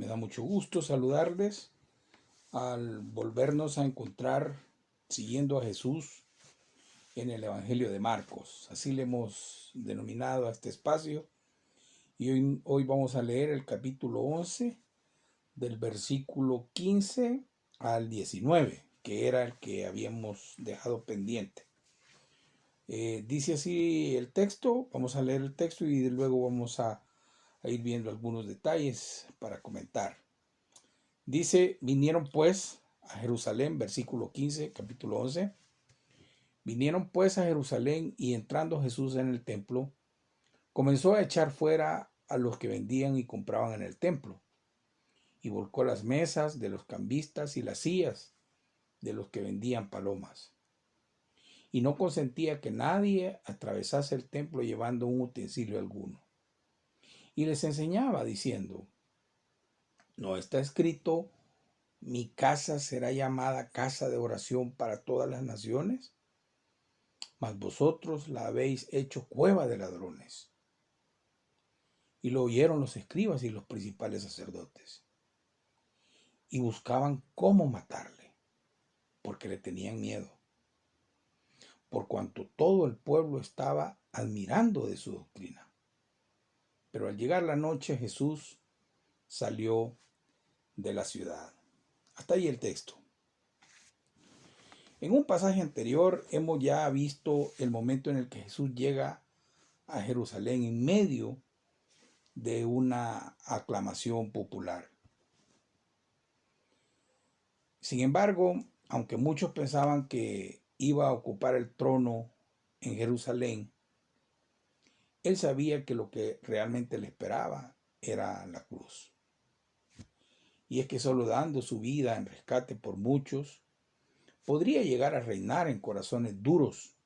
Me da mucho gusto saludarles al volvernos a encontrar siguiendo a Jesús en el Evangelio de Marcos. Así le hemos denominado a este espacio. Y hoy vamos a leer el capítulo 11 del versículo 15 al 19, que era el que habíamos dejado pendiente. Dice así el texto. Vamos a leer el texto y luego vamos a ir viendo algunos detalles para comentar. Dice: vinieron pues a Jerusalén, versículo 15, capítulo 11. Vinieron pues a Jerusalén, y entrando Jesús en el templo, comenzó a echar fuera a los que vendían y compraban en el templo, y volcó las mesas de los cambistas y las sillas de los que vendían palomas. Y no consentía que nadie atravesase el templo llevando un utensilio alguno. Y les enseñaba diciendo: ¿no está escrito: mi casa será llamada casa de oración para todas las naciones? Mas vosotros la habéis hecho cueva de ladrones. Y lo oyeron los escribas y los principales sacerdotes, y buscaban cómo matarle, porque le tenían miedo, por cuanto todo el pueblo estaba admirando de su doctrina. Pero al llegar la noche, Jesús salió de la ciudad. Hasta ahí el texto. En un pasaje anterior hemos ya visto el momento en el que Jesús llega a Jerusalén en medio de una aclamación popular. Sin embargo, aunque muchos pensaban que iba a ocupar el trono en Jerusalén, él sabía que lo que realmente le esperaba era la cruz. Y es que solo dando su vida en rescate por muchos, podría llegar a reinar en corazones duros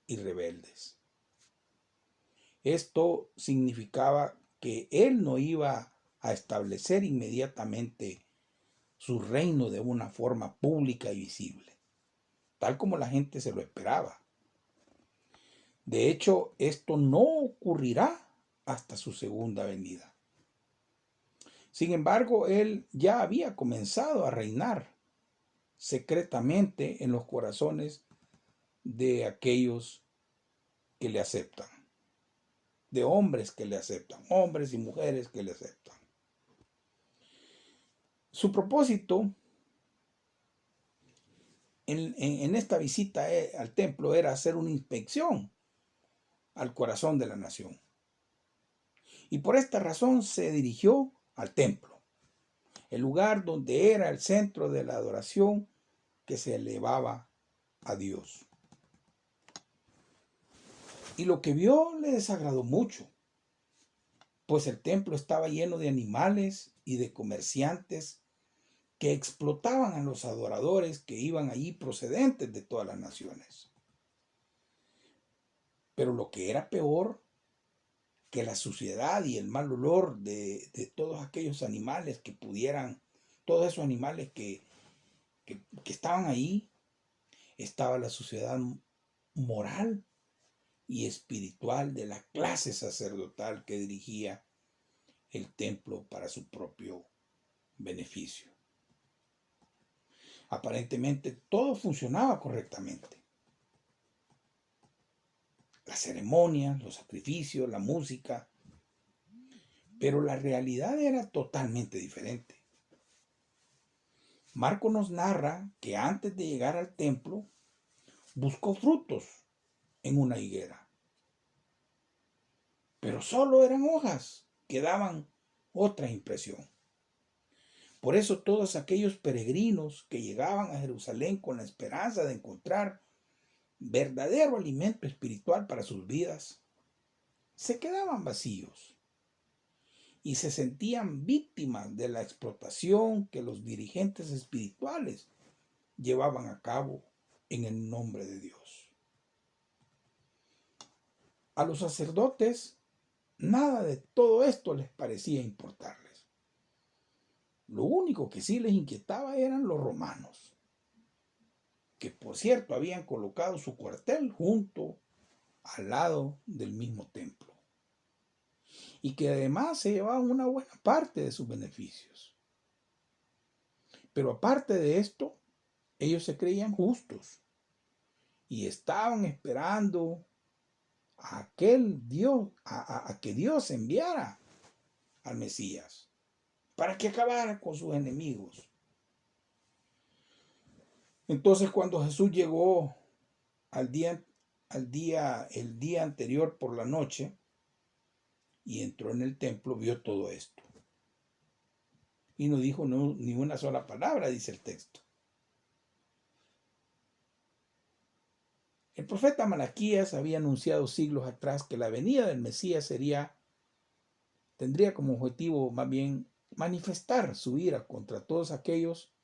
y rebeldes. Esto significaba que él no iba a establecer inmediatamente su reino de una forma pública y visible, tal como la gente se lo esperaba. De hecho, esto no ocurrirá hasta su segunda venida. Sin embargo, él ya había comenzado a reinar secretamente en los corazones de aquellos que le aceptan, de hombres que le aceptan, hombres y mujeres que le aceptan. Su propósito en esta visita al templo era hacer una inspección al corazón de la nación. Y por esta razón se dirigió al templo, el lugar donde era el centro de la adoración que se elevaba a Dios. Y lo que vio le desagradó mucho, pues el templo estaba lleno de animales y de comerciantes que explotaban a los adoradores que iban allí procedentes de todas las naciones. Pero lo que era peor que la suciedad y el mal olor de todos aquellos animales que pudieran, todos esos animales que estaban ahí, estaba la suciedad moral y espiritual de la clase sacerdotal que dirigía el templo para su propio beneficio. Aparentemente todo funcionaba correctamente. Las ceremonias, los sacrificios, la música, pero la realidad era totalmente diferente. Marco nos narra que antes de llegar al templo, buscó frutos en una higuera, pero solo eran hojas que daban otra impresión. Por eso todos aquellos peregrinos que llegaban a Jerusalén con la esperanza de encontrar verdadero alimento espiritual para sus vidas, se quedaban vacíos y se sentían víctimas de la explotación que los dirigentes espirituales llevaban a cabo en el nombre de Dios. A los sacerdotes nada de todo esto les parecía importarles. Lo único que sí les inquietaba eran los romanos, que por cierto habían colocado su cuartel junto al lado del mismo templo. y que además se llevaban una buena parte de sus beneficios. Pero aparte de esto, ellos se creían justos y estaban esperando a aquel Dios, a que Dios enviara al Mesías para que acabara con sus enemigos. Entonces, cuando Jesús llegó el día anterior por la noche y entró en el templo, vio todo esto y no dijo ni una sola palabra, dice el texto. El profeta Malaquías había anunciado siglos atrás que la venida del Mesías tendría como objetivo más bien manifestar su ira contra todos aquellos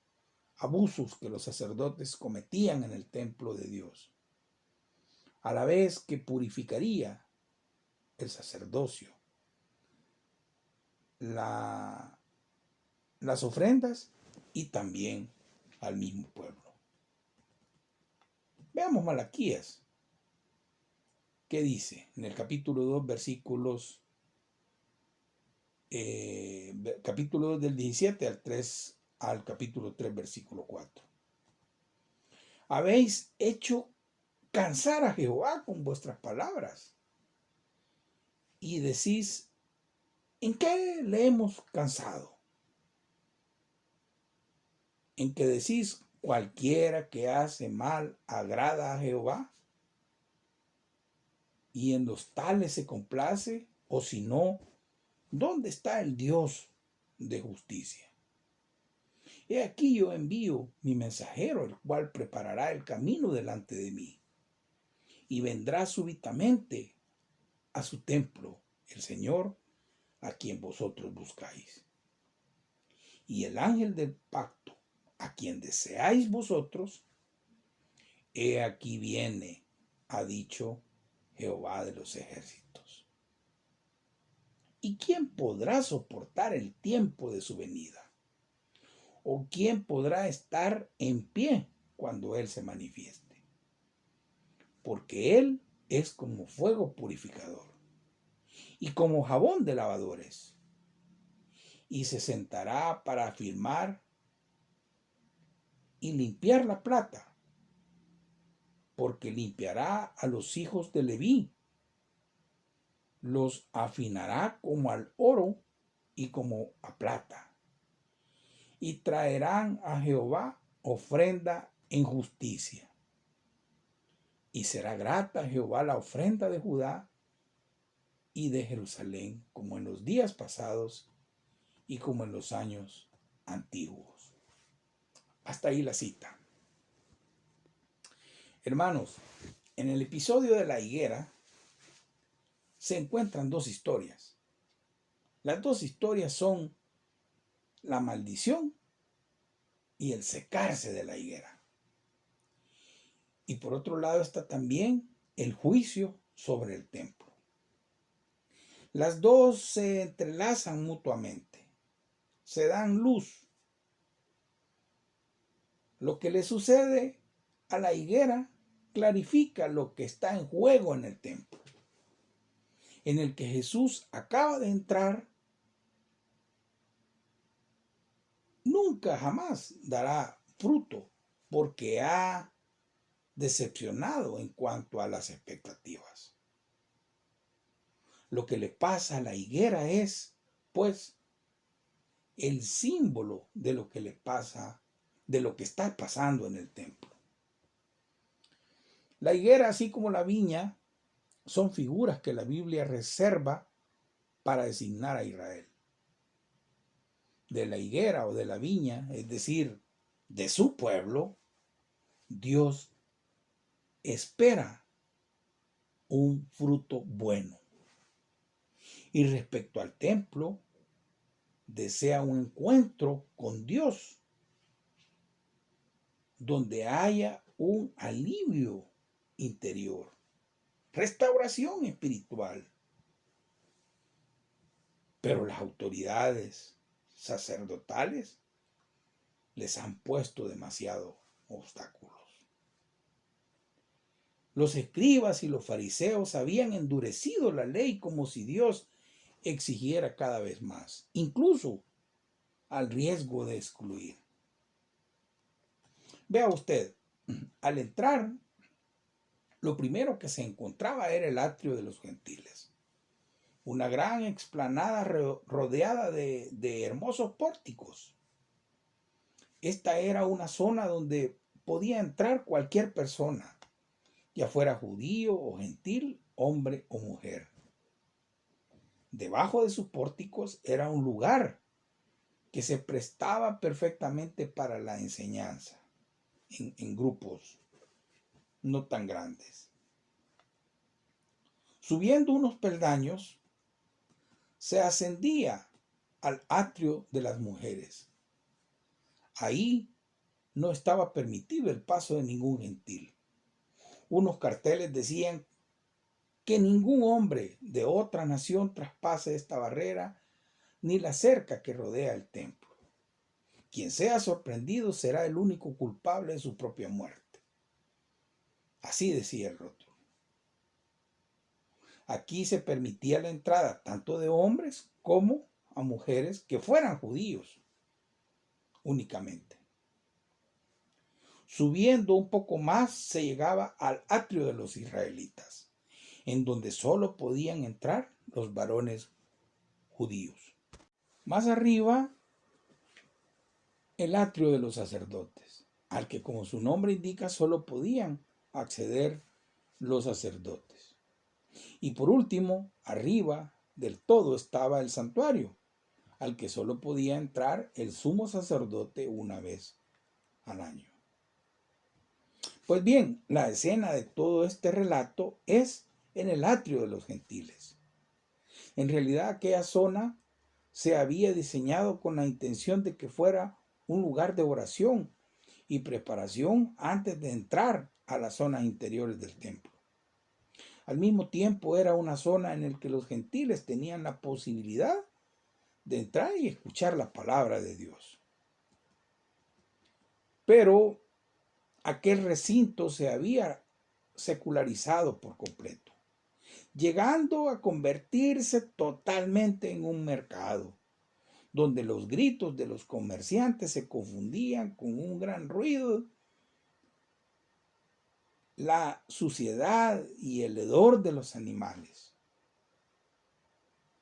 abusos que los sacerdotes cometían en el templo de Dios, a la vez que purificaría el sacerdocio, las ofrendas y también al mismo pueblo. Veamos Malaquías, ¿qué dice? En el capítulo 2, capítulo 2 del 17 al capítulo 3, versículo 4. Habéis hecho cansar a Jehová con vuestras palabras y decís, ¿en qué le hemos cansado? En que decís, cualquiera que hace mal agrada a Jehová, y en los tales se complace, o si no, ¿dónde está el Dios de justicia? He aquí yo envío mi mensajero, el cual preparará el camino delante de mí, y vendrá súbitamente a su templo el Señor, a quien vosotros buscáis. Y el ángel del pacto, a quien deseáis vosotros, he aquí viene, ha dicho Jehová de los ejércitos. ¿Y quién podrá soportar el tiempo de su venida? ¿O quién podrá estar en pie cuando Él se manifieste? Porque Él es como fuego purificador y como jabón de lavadores, y se sentará para afirmar y limpiar la plata, porque limpiará a los hijos de Leví, los afinará como al oro y como a plata, y traerán a Jehová ofrenda en justicia. Y será grata a Jehová la ofrenda de Judá y de Jerusalén, como en los días pasados y como en los años antiguos. Hasta ahí la cita. Hermanos, en el episodio de la higuera se encuentran dos historias. Las dos historias son la maldición y el secarse de la higuera. Y por otro lado está también el juicio sobre el templo. Las dos se entrelazan mutuamente, se dan luz. Lo que le sucede a la higuera clarifica lo que está en juego en el templo, en el que Jesús acaba de entrar. Nunca jamás dará fruto porque ha decepcionado en cuanto a las expectativas. Lo que le pasa a la higuera es, pues, el símbolo de lo que le pasa, de lo que está pasando en el templo. La higuera, así como la viña, son figuras que la Biblia reserva para designar a Israel. De la higuera o de la viña, es decir, de su pueblo, Dios espera un fruto bueno. Y respecto al templo, desea un encuentro con Dios, donde haya un alivio interior, restauración espiritual. Pero las autoridades sacerdotales les han puesto demasiados obstáculos. Los escribas y los fariseos habían endurecido la ley como si Dios exigiera cada vez más, incluso al riesgo de excluir. Vea usted, al entrar, lo primero que se encontraba era el atrio de los gentiles, una gran explanada rodeada de hermosos pórticos. Esta era una zona donde podía entrar cualquier persona, ya fuera judío o gentil, hombre o mujer. Debajo de sus pórticos era un lugar que se prestaba perfectamente para la enseñanza en grupos no tan grandes. Subiendo unos peldaños, se ascendía al atrio de las mujeres. Ahí no estaba permitido el paso de ningún gentil. Unos carteles decían que ningún hombre de otra nación traspase esta barrera ni la cerca que rodea el templo. Quien sea sorprendido será el único culpable de su propia muerte. Así decía el rótulo. Aquí se permitía la entrada tanto de hombres como a mujeres que fueran judíos únicamente. Subiendo un poco más se llegaba al atrio de los israelitas, en donde solo podían entrar los varones judíos. Más arriba, el atrio de los sacerdotes, al que, como su nombre indica, solo podían acceder los sacerdotes. Y por último, arriba del todo estaba el santuario, al que solo podía entrar el sumo sacerdote una vez al año. Pues bien, la escena de todo este relato es en el atrio de los gentiles. En realidad, aquella zona se había diseñado con la intención de que fuera un lugar de oración y preparación antes de entrar a las zonas interiores del templo. Al mismo tiempo era una zona en la que los gentiles tenían la posibilidad de entrar y escuchar la palabra de Dios. Pero aquel recinto se había secularizado por completo, llegando a convertirse totalmente en un mercado, donde los gritos de los comerciantes se confundían con un gran ruido, la suciedad y el hedor de los animales.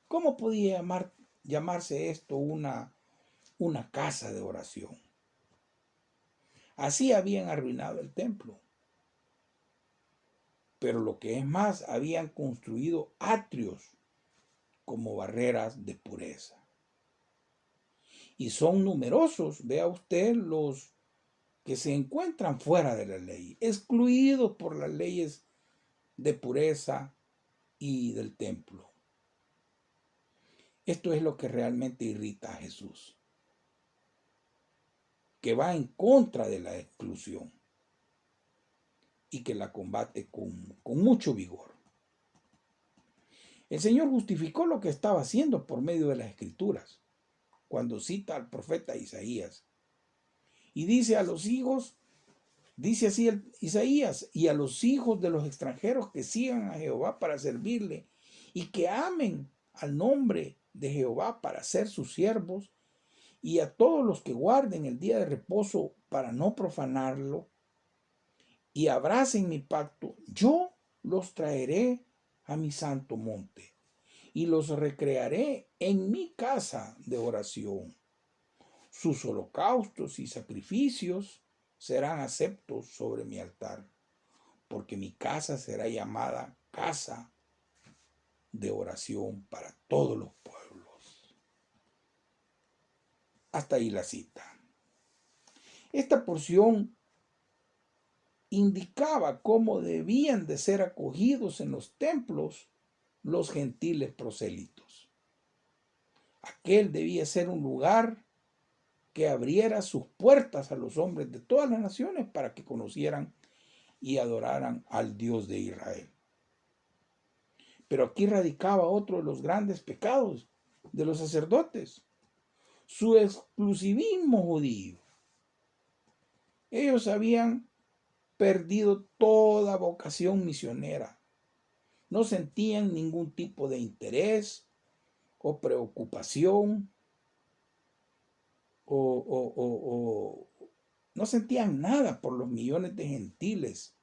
¿Cómo podía llamarse esto una casa de oración? Así habían arruinado el templo. Pero lo que es más, habían construido atrios como barreras de pureza. Y son numerosos, vea usted, los que se encuentran fuera de la ley, excluidos por las leyes de pureza y del templo. Esto es lo que realmente irrita a Jesús, que va en contra de la exclusión y que la combate con mucho vigor. El Señor justificó lo que estaba haciendo por medio de las Escrituras, cuando cita al profeta Isaías. Y dice a los hijos, dice así Isaías, y a los hijos de los extranjeros que sigan a Jehová para servirle y que amen al nombre de Jehová para ser sus siervos, y a todos los que guarden el día de reposo para no profanarlo, y abracen mi pacto, yo los traeré a mi santo monte, y los recrearé en mi casa de oración. Sus holocaustos y sacrificios serán aceptos sobre mi altar, porque mi casa será llamada casa de oración para todos los pueblos. Hasta ahí la cita. Esta porción indicaba cómo debían de ser acogidos en los templos los gentiles prosélitos. Aquel debía ser un lugar que abriera sus puertas a los hombres de todas las naciones para que conocieran y adoraran al Dios de Israel. Pero aquí radicaba otro de los grandes pecados de los sacerdotes, su exclusivismo judío. Ellos habían perdido toda vocación misionera. No sentían ningún tipo de interés o preocupación o no sentían nada por los millones de gentiles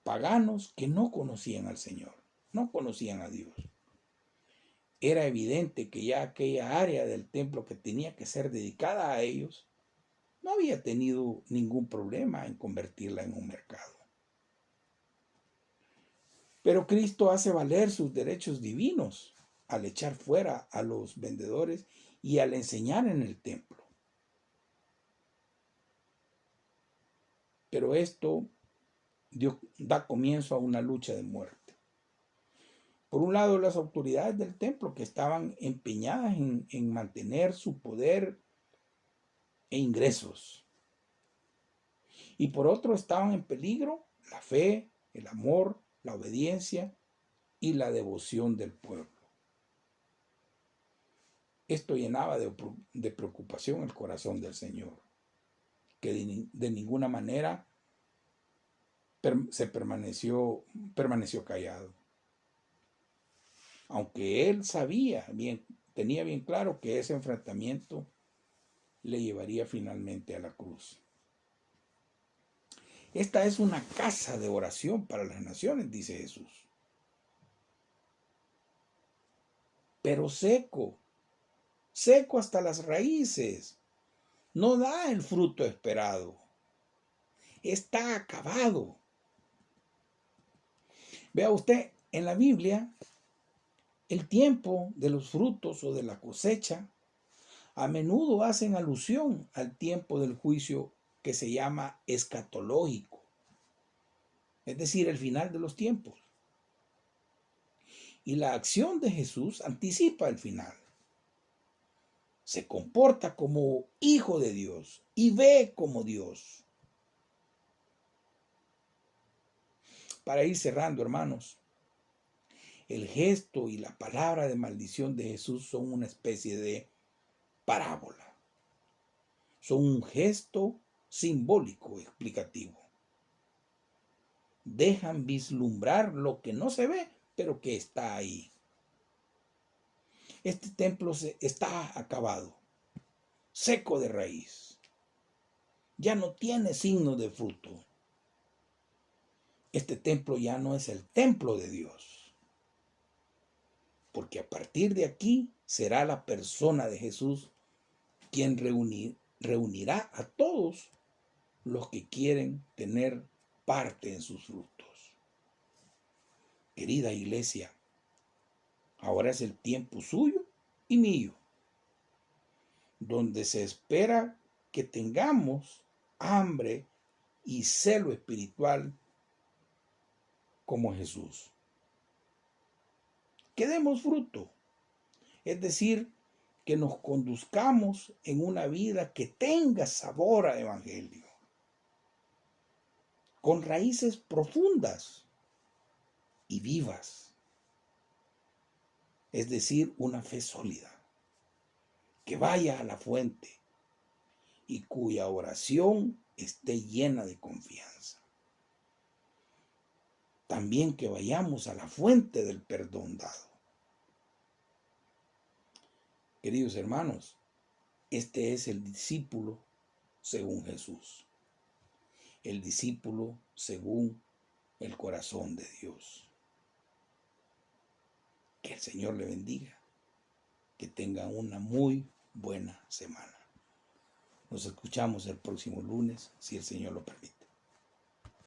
paganos que no conocían al Señor, no conocían a Dios. Era evidente que ya aquella área del templo que tenía que ser dedicada a ellos no había tenido ningún problema en convertirla en un mercado. Pero Cristo hace valer sus derechos divinos al echar fuera a los vendedores y al enseñar en el templo. Pero esto da comienzo a una lucha de muerte. Por un lado, las autoridades del templo que estaban empeñadas en mantener su poder e ingresos. Y por otro estaban en peligro la fe, el amor, la obediencia y la devoción del pueblo. Esto llenaba de preocupación el corazón del Señor, que de ninguna manera permaneció callado. Aunque él tenía bien claro que ese enfrentamiento le llevaría finalmente a la cruz. Esta es una casa de oración para las naciones, dice Jesús. Pero seco hasta las raíces. No da el fruto esperado. Está acabado. Vea usted, en la Biblia, el tiempo de los frutos o de la cosecha a menudo hacen alusión al tiempo del juicio que se llama escatológico, es decir, el final de los tiempos. Y la acción de Jesús anticipa el final. Se comporta como hijo de Dios y ve como Dios. Para ir cerrando, hermanos, el gesto y la palabra de maldición de Jesús son una especie de parábola. Son un gesto simbólico explicativo. Dejan vislumbrar lo que no se ve, pero que está ahí. Este templo está acabado, seco de raíz. Ya no tiene signo de fruto. Este templo ya no es el templo de Dios. Porque a partir de aquí será la persona de Jesús quien reunirá a todos los que quieren tener parte en sus frutos. Querida iglesia, ahora es el tiempo suyo y mío, donde se espera que tengamos hambre y celo espiritual como Jesús. Que demos fruto, es decir, que nos conduzcamos en una vida que tenga sabor a evangelio, con raíces profundas y vivas, es decir, una fe sólida, que vaya a la fuente y cuya oración esté llena de confianza. También que vayamos a la fuente del perdón dado. Queridos hermanos, este es el discípulo según Jesús, el discípulo según el corazón de Dios. Que el Señor le bendiga, que tengan una muy buena semana. Nos escuchamos el próximo lunes, si el Señor lo permite.